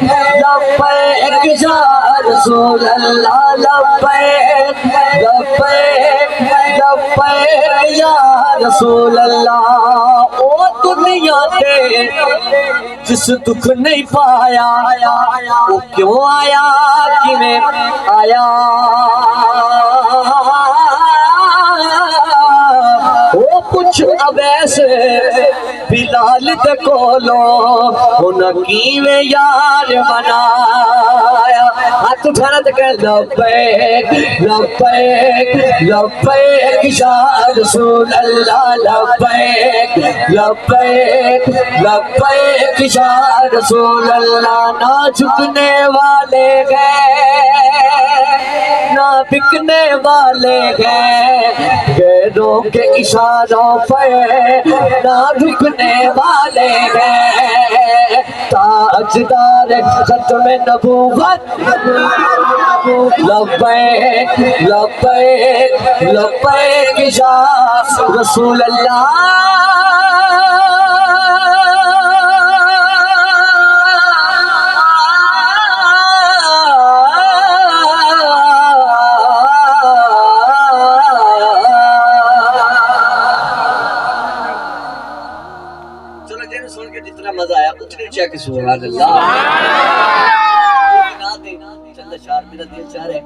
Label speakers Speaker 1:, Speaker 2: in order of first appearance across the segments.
Speaker 1: लब्बैक या रसूल अल्लाह लब्बैक लब्बैक लब्बैक या रसूल अल्लाह। ओ दुनिया ते जिस दुख नहीं पाया वो क्यों आया किवें आया। वो कुछ अवैस बिलाल दे कोलो उन कीवे यार बनाया। हाथ उठाना ते कह लब्बैक लब्बैक लब्बैक या रसूल अल्लाह लब्बैक लब्बैक लब्बैक या रसूल अल्लाह। ना झुकने वाले गए ना बिकने वाले गए गैरों के इशारों पे ना रुकने वाले हैं। ताजदार खत्म नबूवत लब्बैक लब्बैक लब्बैक या रसूल अल्लाह। सुन के जितना मजा आया उतनी चेक सुभान अल्लाह। चल शार मेरा दिल चाह रहा है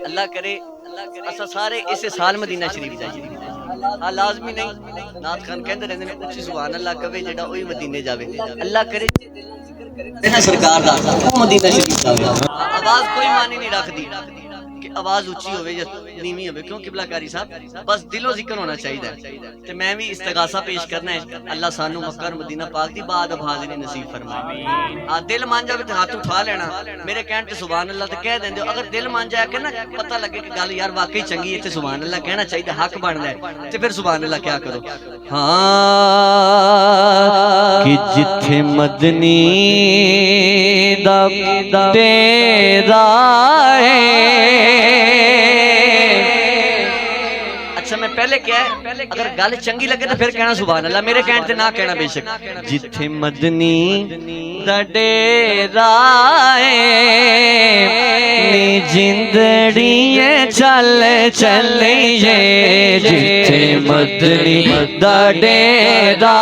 Speaker 1: अल्लाह करे असा सारे इस साल मदीना शरीफ जाइए। हां लाजमी नहीं नाथ खान कहंदे रहंदे ने उच्ची सुभान अल्लाह कवे जेड़ा ओही मदीने जावे। अल्लाह करे ना सरकार दा मदीना शरीफ जावे। आवाज कोई मानी नहीं रखदी कि आवाज ऊंची होवे या नीवी होवे क्यों किबलाकारी साहब बस दिलों जिक्र होना चाहिए। ते मैं भी इस्तिगासा पेश करना है अल्लाह सानू मक्का और मदीना पाक दी बाद अब हाजिरी नसीब फरमाए। आ दिल मान जावे ते हाथ उठा लेना मेरे कहण ते सुभान अल्लाह ते कह देंदे। अगर दिल मान जाए कि ना पता लगे कि गल यार वाकई चंगी है ते सुभान अल्लाह कहना चाहिए हक बनदा है ते फिर सुभान अल्लाह क्या करो। हां कि जिथे मदनी दा तेरा है। अच्छा मैं पहले क्या है अगर गल चंगी लगे तो फिर कहना सुभान अल्लाह मेरे कहने से ना कहना बेशक। जिथे मदनी दा डेरा नी जिंदड़िए चल चलिए। जिथे मदनी दा डेरा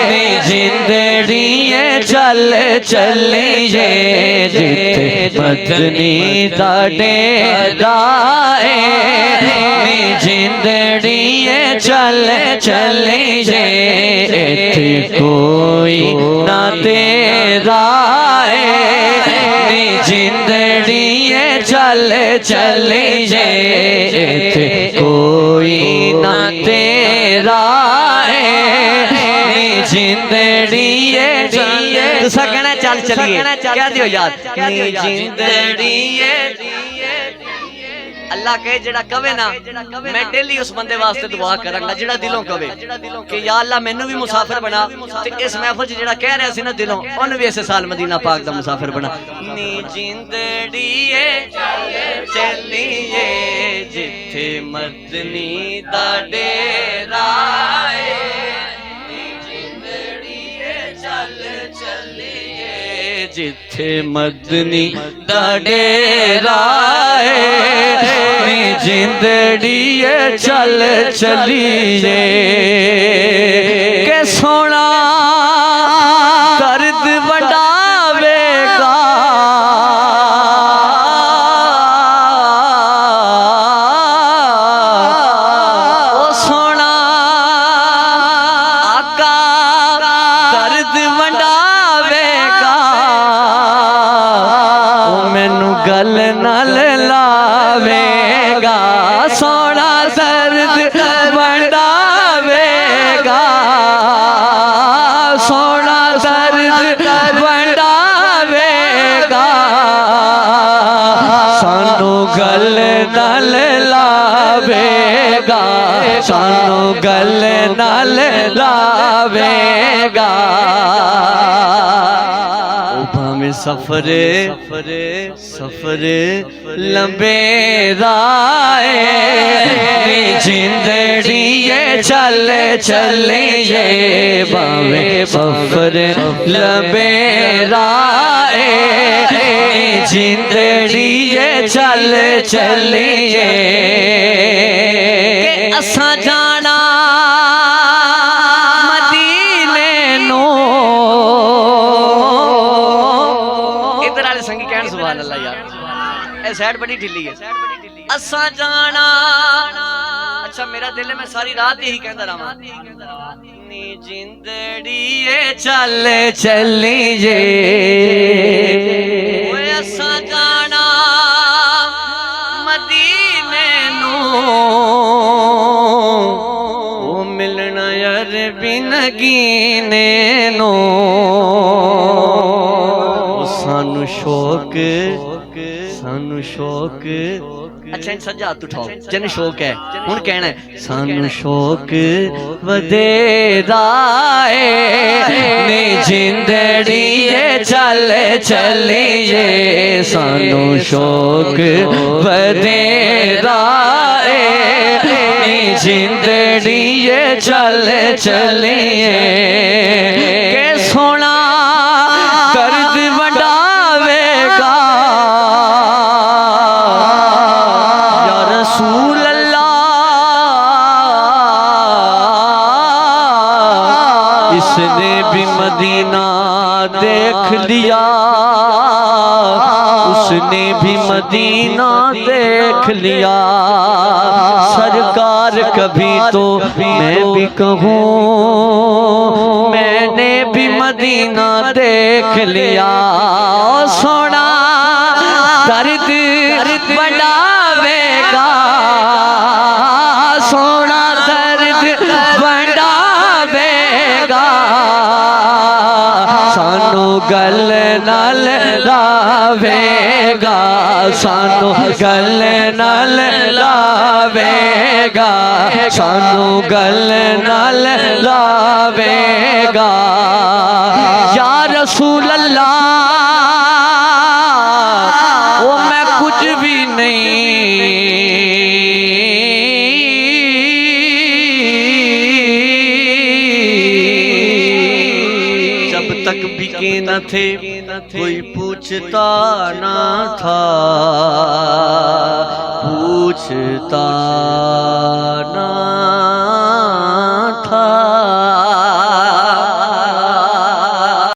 Speaker 1: नी जिंदड़िए चल चलिए। जिथे मदनी दा डेरा जिंदड़िए चल चलिए। इत्थे कोई ना तेरा जिंदड़िए चल चलिए। इत्थे कोई ना तेरा जिंदड़िए तुसा कहना चल चलिए क्या दियो याद जिंदड़िए। अल्लाह कहे जेड़ा कवे ना मैं डेली उस बंदे वास्ते दुआ करांगा जेड़ा दिलों कवे कि या अल्लाह मैनू भी मुसाफिर बना। ते इस महफिल च जेड़ा कह रहा सी ना दिलों उन भी इस साल मदीना पाक दा मुसाफिर बना। नी जिंदड़िए चलिए जिथे मदनी दा डेरा नी जिंदड़िए चल चलिए। जिथे मदनी दा डेरा जिंदड़िए चल चलिए। के सोना दर्द बढ़ावेगा ओ सोना आका दर्द बढ़ावेगा। ओ मैनू गल नाल लावेगा सोना दर्द बढ़ावेगा। सोना दर्द बढ़ावेगा सानू गल नाल लावेगा। सानू गल नाल लावेगा। सफरे सफरे लंबे राए जिंदड़ी ये चल चलिए बावे सफर लंबे राए जिंदड़ी ये चल चलिए असा जाना मदीने नो इधर वाले संगी कहन सुभान अल्लाह यार ए साइड बड़ी ढिली है असा जाना अच्छा मेरा दिल है मैं सारी रात यही कहता रहा नी जिंदड़ी ये चल चलिए असा जाना मदीने नो मिलना यार बिन गिने नो सानू शौक अच्छा सज्जा हाथ उठाओ जिन शौक है हुण कहना है सानू शौक वधेरा नी जिंदड़ी ये चल चलिए सानू शौक वधेरा नी जिंदड़ी ये चल चलिए के सोना कर्ज वंडावेगा या रसूल अल्लाह इसने भी मदीना देख लिया उसने भी मदीना देख लिया सरकार कभी तो मैं भी कहूँ मैंने भी मदीना देख लिया सोना दर्द बढ़ावेगा सोना दर्द बढ़ावेगा सानू गल नाल लावेगा सानू गल नाल लावेगा सानू गल नाल लावेगा या रसूल अल्लाह ओ मैं कुछ भी नहीं जब तक बिके न थे कोई पूछता ना था पूछता ना